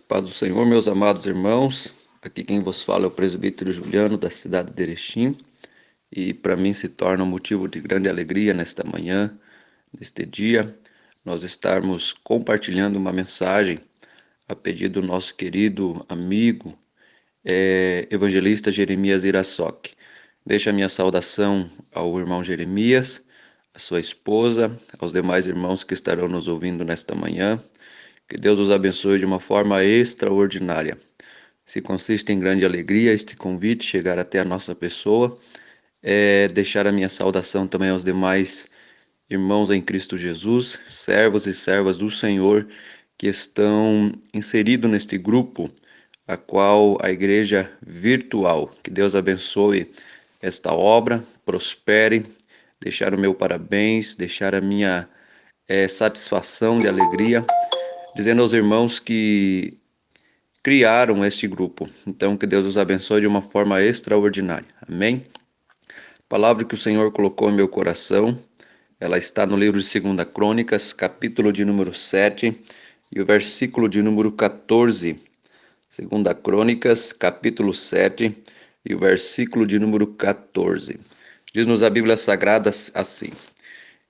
Paz do Senhor, meus amados irmãos. Aqui quem vos fala é o presbítero Juliano, da cidade de Erechim, e para mim se torna um motivo de grande alegria nesta manhã, neste dia, nós estarmos compartilhando uma mensagem a pedido do nosso querido amigo, evangelista Jeremias Irasoque. Deixo a minha saudação ao irmão Jeremias, à sua esposa, aos demais irmãos que estarão nos ouvindo nesta manhã. Que Deus os abençoe de uma forma extraordinária. Se consiste em grande alegria este convite chegar até a nossa pessoa, deixar a minha saudação também aos demais irmãos em Cristo Jesus, servos e servas do Senhor que estão inseridos neste grupo, a qual a igreja virtual. Que Deus abençoe esta obra, prospere, deixar o meu parabéns, deixar a minha satisfação e alegria, dizendo aos irmãos que criaram este grupo. Então, que Deus os abençoe de uma forma extraordinária. Amém? A palavra que o Senhor colocou em meu coração, ela está no livro de 2 Crônicas, capítulo de número 7 e o versículo de número 14. 2 Crônicas, capítulo 7 e o versículo de número 14. Diz-nos a Bíblia Sagrada assim: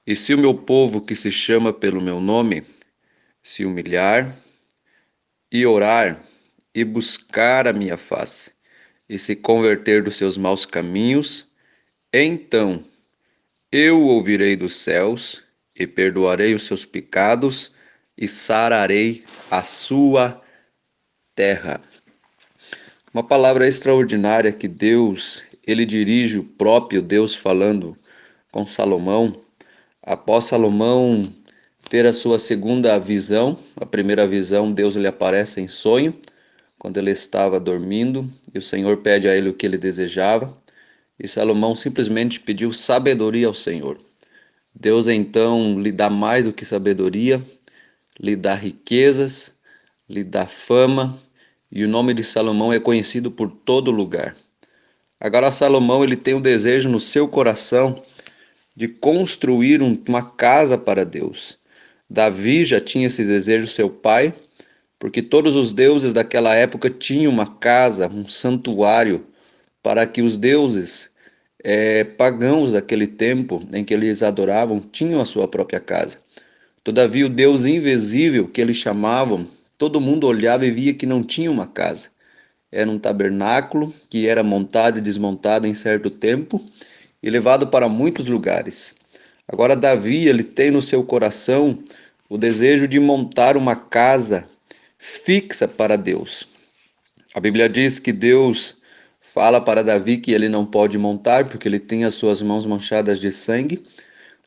E se o meu povo que se chama pelo meu nome se humilhar e orar e buscar a minha face, e se converter dos seus maus caminhos, então eu ouvirei dos céus e perdoarei os seus pecados e sararei a sua terra. Uma palavra extraordinária que Deus, ele dirige o próprio Deus falando com Salomão, após Salomão ter a sua segunda visão. A primeira visão, Deus lhe aparece em sonho, quando ele estava dormindo, e o Senhor pede a ele o que ele desejava, e Salomão simplesmente pediu sabedoria ao Senhor. Deus então lhe dá mais do que sabedoria, lhe dá riquezas, lhe dá fama, e o nome de Salomão é conhecido por todo lugar. Agora Salomão ele tem o desejo no seu coração de construir uma casa para Deus. Davi já tinha esse desejo, seu pai, porque todos os deuses daquela época tinham uma casa, um santuário, para que os deuses pagãos daquele tempo em que eles adoravam tinham a sua própria casa. Todavia, o Deus invisível que eles chamavam, todo mundo olhava e via que não tinha uma casa. Era um tabernáculo que era montado e desmontado em certo tempo e levado para muitos lugares. Agora, Davi, ele tem no seu coração o desejo de montar uma casa fixa para Deus. A Bíblia diz que Deus fala para Davi que ele não pode montar porque ele tem as suas mãos manchadas de sangue.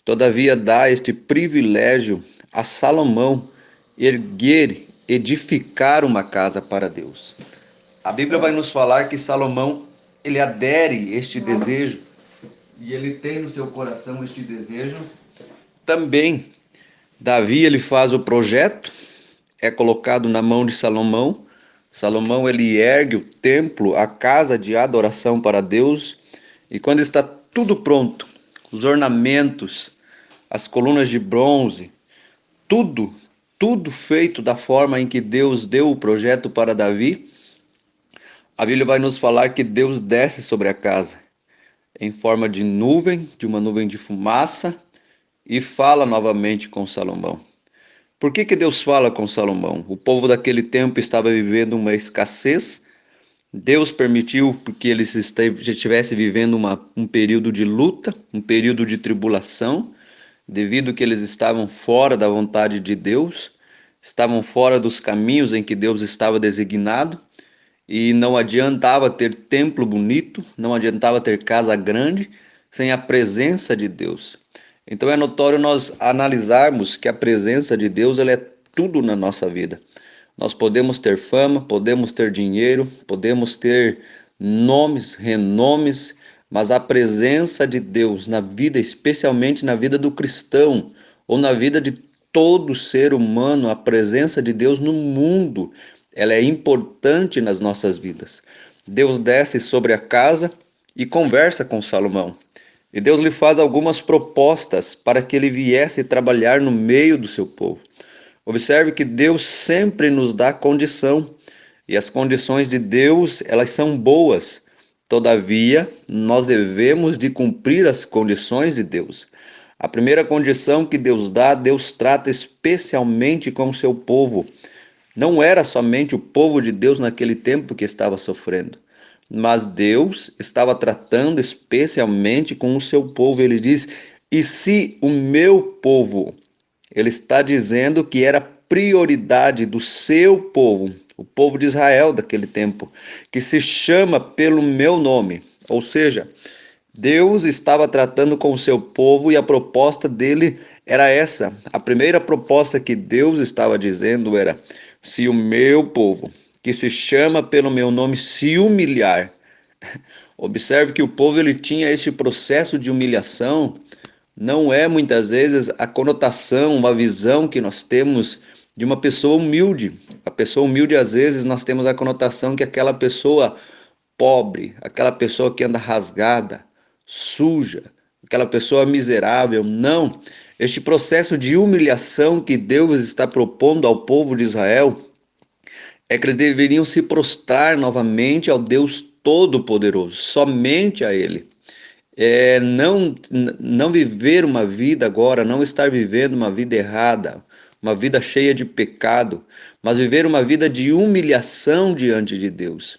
Todavia dá este privilégio a Salomão erguer, edificar uma casa para Deus. A Bíblia vai nos falar que Salomão ele adere este desejo e ele tem no seu coração este desejo. Também Davi ele faz o projeto, é colocado na mão de Salomão. Salomão ele ergue o templo, a casa de adoração para Deus, e quando está tudo pronto, os ornamentos, as colunas de bronze, tudo feito da forma em que Deus deu o projeto para Davi, a Bíblia vai nos falar que Deus desce sobre a casa em forma de nuvem, de uma nuvem de fumaça, e fala novamente com Salomão. Por que Deus fala com Salomão? O povo daquele tempo estava vivendo uma escassez. Deus permitiu que eles estivessem vivendo um período de luta, um período de tribulação, devido que eles estavam fora da vontade de Deus, estavam fora dos caminhos em que Deus estava designado, e não adiantava ter templo bonito, não adiantava ter casa grande, sem a presença de Deus. Então é notório nós analisarmos que a presença de Deus ela é tudo na nossa vida. Nós podemos ter fama, podemos ter dinheiro, podemos ter nomes, renomes, mas a presença de Deus na vida, especialmente na vida do cristão, ou na vida de todo ser humano, a presença de Deus no mundo, ela é importante nas nossas vidas. Deus desce sobre a casa e conversa com Salomão. E Deus lhe faz algumas propostas para que ele viesse trabalhar no meio do seu povo. Observe que Deus sempre nos dá condição, e as condições de Deus, elas são boas. Todavia, nós devemos de cumprir as condições de Deus. A primeira condição que Deus dá, Deus trata especialmente com o seu povo. Não era somente o povo de Deus naquele tempo que estava sofrendo, mas Deus estava tratando especialmente com o seu povo. Ele diz: "E se o meu povo", ele está dizendo que era prioridade do seu povo, o povo de Israel daquele tempo, que se chama pelo meu nome. Ou seja, Deus estava tratando com o seu povo e a proposta dele era essa. A primeira proposta que Deus estava dizendo era: se o meu povo, que se chama pelo meu nome, se humilhar. Observe que o povo ele tinha esse processo de humilhação. Não é muitas vezes a conotação, uma visão que nós temos de uma pessoa humilde. A pessoa humilde, às vezes, nós temos a conotação que aquela pessoa pobre, aquela pessoa que anda rasgada, suja, aquela pessoa miserável. Não. Este processo de humilhação que Deus está propondo ao povo de Israel é que eles deveriam se prostrar novamente ao Deus Todo-Poderoso, somente a Ele. Não viver uma vida agora, não estar vivendo uma vida errada, uma vida cheia de pecado, mas viver uma vida de humilhação diante de Deus.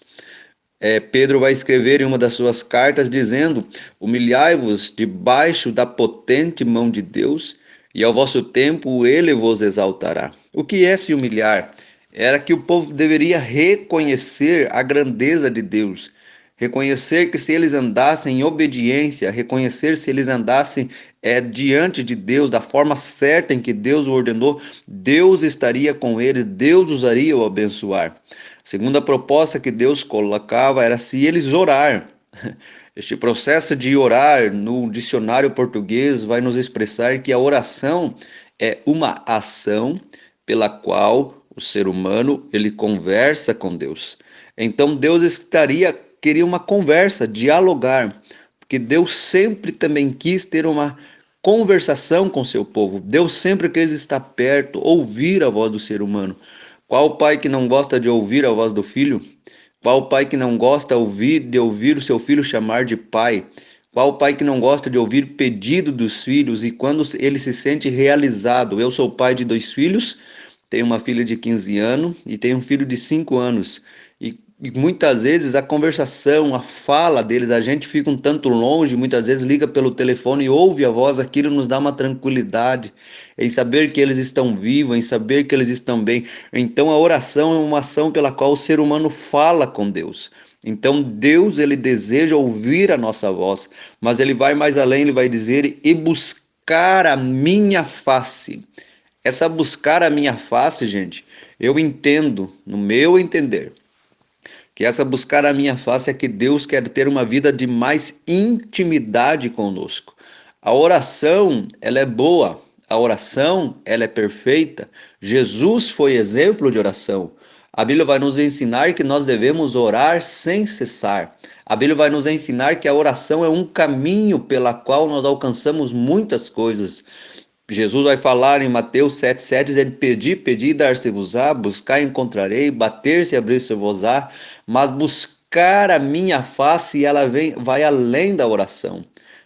Pedro vai escrever em uma das suas cartas dizendo: humilhai-vos debaixo da potente mão de Deus, e ao vosso tempo ele vos exaltará. O que é se humilhar? Era que o povo deveria reconhecer a grandeza de Deus, reconhecer que se eles andassem em obediência, reconhecer se eles andassem diante de Deus, da forma certa em que Deus o ordenou, Deus estaria com eles, Deus os iria abençoar. Segunda proposta que Deus colocava era se eles orar. Este processo de orar no dicionário português vai nos expressar que a oração é uma ação pela qual o ser humano ele conversa com Deus. Então Deus queria uma conversa, dialogar, porque Deus sempre também quis ter uma conversação com seu povo. Deus sempre quis estar perto, ouvir a voz do ser humano. Qual pai que não gosta de ouvir a voz do filho? Qual pai que não gosta de ouvir o seu filho chamar de pai? Qual pai que não gosta de ouvir pedido dos filhos e quando ele se sente realizado? Eu sou pai de 2 filhos, tenho uma filha de 15 anos e tenho um filho de 5 anos. E muitas vezes a conversação, a fala deles, a gente fica um tanto longe, muitas vezes liga pelo telefone e ouve a voz, aquilo nos dá uma tranquilidade em saber que eles estão vivos, em saber que eles estão bem. Então a oração é uma ação pela qual o ser humano fala com Deus. Então Deus ele deseja ouvir a nossa voz, mas ele vai mais além, ele vai dizer: e buscar a minha face. Essa buscar a minha face, gente, eu entendo, no meu entender, que essa buscar a minha face é que Deus quer ter uma vida de mais intimidade conosco. A oração, ela é boa, a oração, ela é perfeita. Jesus foi exemplo de oração. A Bíblia vai nos ensinar que nós devemos orar sem cessar. A Bíblia vai nos ensinar que a oração é um caminho pela qual nós alcançamos muitas coisas. Jesus vai falar em Mateus 7,7, dizendo: pedi e dar-se-vos-á, buscar e encontrarei, bater-se e abrir-se-vos-á, mas buscar a minha face, ela vai além da oração.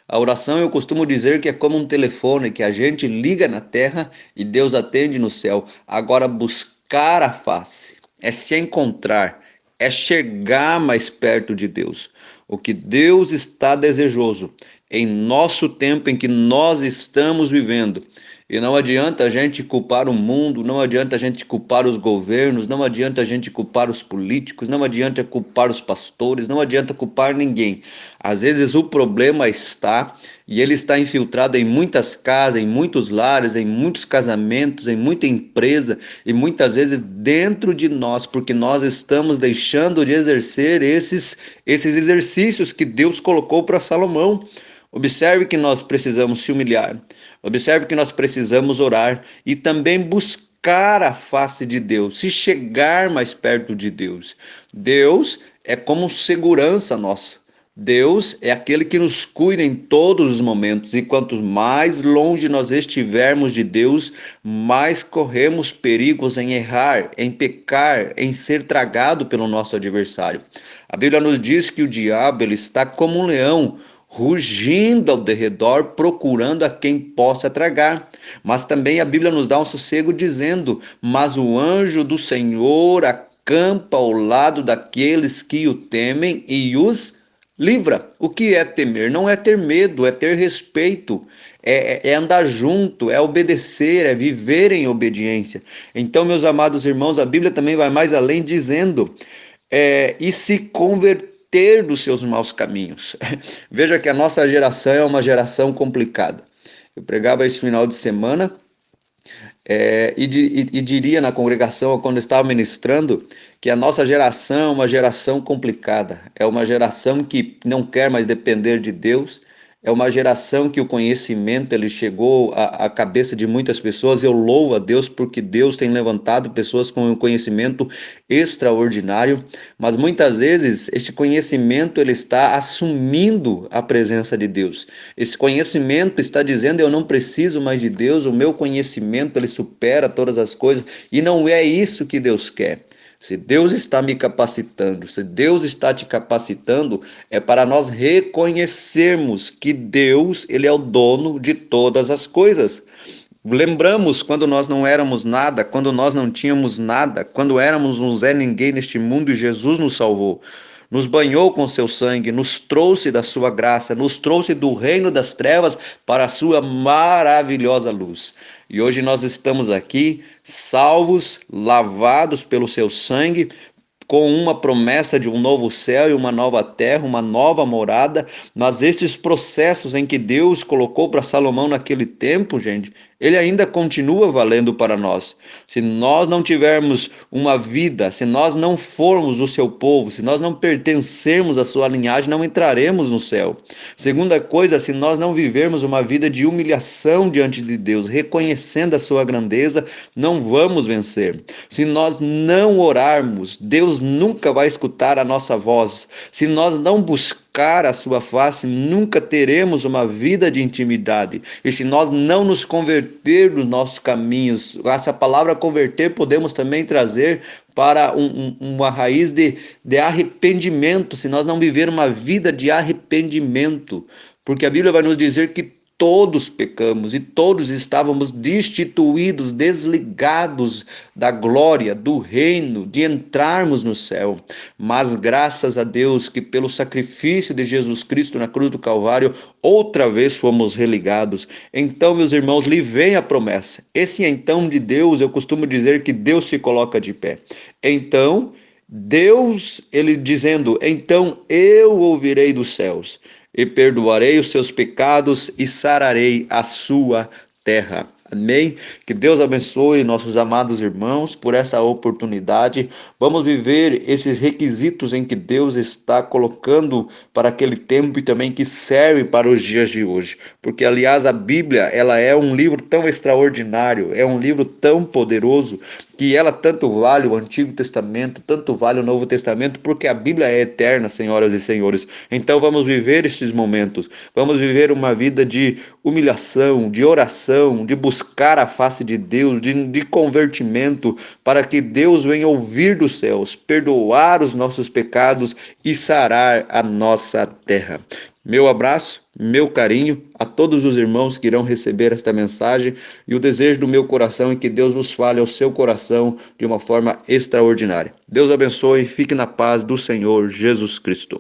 A oração eu costumo dizer que é como um telefone que a gente liga na terra e Deus atende no céu. Agora buscar a face é se encontrar, é chegar mais perto de Deus. O que Deus está desejoso em nosso tempo em que nós estamos vivendo. E não adianta a gente culpar o mundo, não adianta a gente culpar os governos, não adianta a gente culpar os políticos, não adianta culpar os pastores, não adianta culpar ninguém. Às vezes o problema está, e ele está infiltrado em muitas casas, em muitos lares, em muitos casamentos, em muita empresa, e muitas vezes dentro de nós, porque nós estamos deixando de exercer esses exercícios que Deus colocou para Salomão. Observe que nós precisamos se humilhar, observe que nós precisamos orar e também buscar a face de Deus, se chegar mais perto de Deus. Deus é como segurança nossa. Deus é aquele que nos cuida em todos os momentos, e quanto mais longe nós estivermos de Deus, mais corremos perigos em errar, em pecar, em ser tragado pelo nosso adversário. A Bíblia nos diz que o diabo ele está como um leão, rugindo ao derredor, procurando a quem possa tragar. Mas também a Bíblia nos dá um sossego dizendo: mas o anjo do Senhor acampa ao lado daqueles que o temem e os livra. O que é temer? Não é ter medo, é ter respeito, é andar junto, é obedecer, é viver em obediência. Então, meus amados irmãos, a Bíblia também vai mais além dizendo, e se converter dos seus maus caminhos. Veja que a nossa geração é uma geração complicada. Eu pregava esse final de semana e diria na congregação, quando estava ministrando, que a nossa geração é uma geração complicada, é uma geração que não quer mais depender de Deus, é uma geração que o conhecimento ele chegou à cabeça de muitas pessoas. Eu louvo a Deus porque Deus tem levantado pessoas com um conhecimento extraordinário, mas muitas vezes este conhecimento ele está assumindo a presença de Deus. Esse conhecimento está dizendo: eu não preciso mais de Deus, o meu conhecimento ele supera todas as coisas, e não é isso que Deus quer. Se Deus está me capacitando, se Deus está te capacitando, é para nós reconhecermos que Deus, ele é o dono de todas as coisas. Lembramos quando nós não éramos nada, quando nós não tínhamos nada, quando éramos um Zé Ninguém neste mundo e Jesus nos salvou. Nos banhou com seu sangue, nos trouxe da sua graça, nos trouxe do reino das trevas para a sua maravilhosa luz. E hoje nós estamos aqui, salvos, lavados pelo seu sangue, com uma promessa de um novo céu e uma nova terra, uma nova morada. Mas esses processos em que Deus colocou para Salomão naquele tempo, gente, ele ainda continua valendo para nós. Se nós não tivermos uma vida, se nós não formos o seu povo, se nós não pertencermos à sua linhagem, não entraremos no céu. Segunda coisa, se nós não vivermos uma vida de humilhação diante de Deus, reconhecendo a sua grandeza, não vamos vencer. Se nós não orarmos, Deus nunca vai escutar a nossa voz. Se nós não buscar a sua face, nunca teremos uma vida de intimidade. E se nós não nos converter dos nossos caminhos, essa palavra converter podemos também trazer para uma raiz de arrependimento, se nós não viver uma vida de arrependimento, porque a Bíblia vai nos dizer que todos pecamos e todos estávamos destituídos, desligados da glória, do reino, de entrarmos no céu. Mas graças a Deus que pelo sacrifício de Jesus Cristo na cruz do Calvário, outra vez fomos religados. Então, meus irmãos, lhe vem a promessa. Esse então de Deus, eu costumo dizer que Deus se coloca de pé. Então, Deus, ele dizendo, então eu ouvirei dos céus e perdoarei os seus pecados e sararei a sua terra. Amém? Que Deus abençoe nossos amados irmãos por essa oportunidade. Vamos viver esses requisitos em que Deus está colocando para aquele tempo e também que serve para os dias de hoje. Porque, aliás, a Bíblia, ela é um livro tão extraordinário, é um livro tão poderoso, que ela tanto vale o Antigo Testamento, tanto vale o Novo Testamento, porque a Bíblia é eterna, senhoras e senhores. Então vamos viver estes momentos, vamos viver uma vida de humilhação, de oração, de buscar a face de Deus, de convertimento, para que Deus venha ouvir dos céus, perdoar os nossos pecados e sarar a nossa terra. Meu abraço, meu carinho a todos os irmãos que irão receber esta mensagem, e o desejo do meu coração é que Deus nos fale ao seu coração de uma forma extraordinária. Deus abençoe, fique na paz do Senhor Jesus Cristo.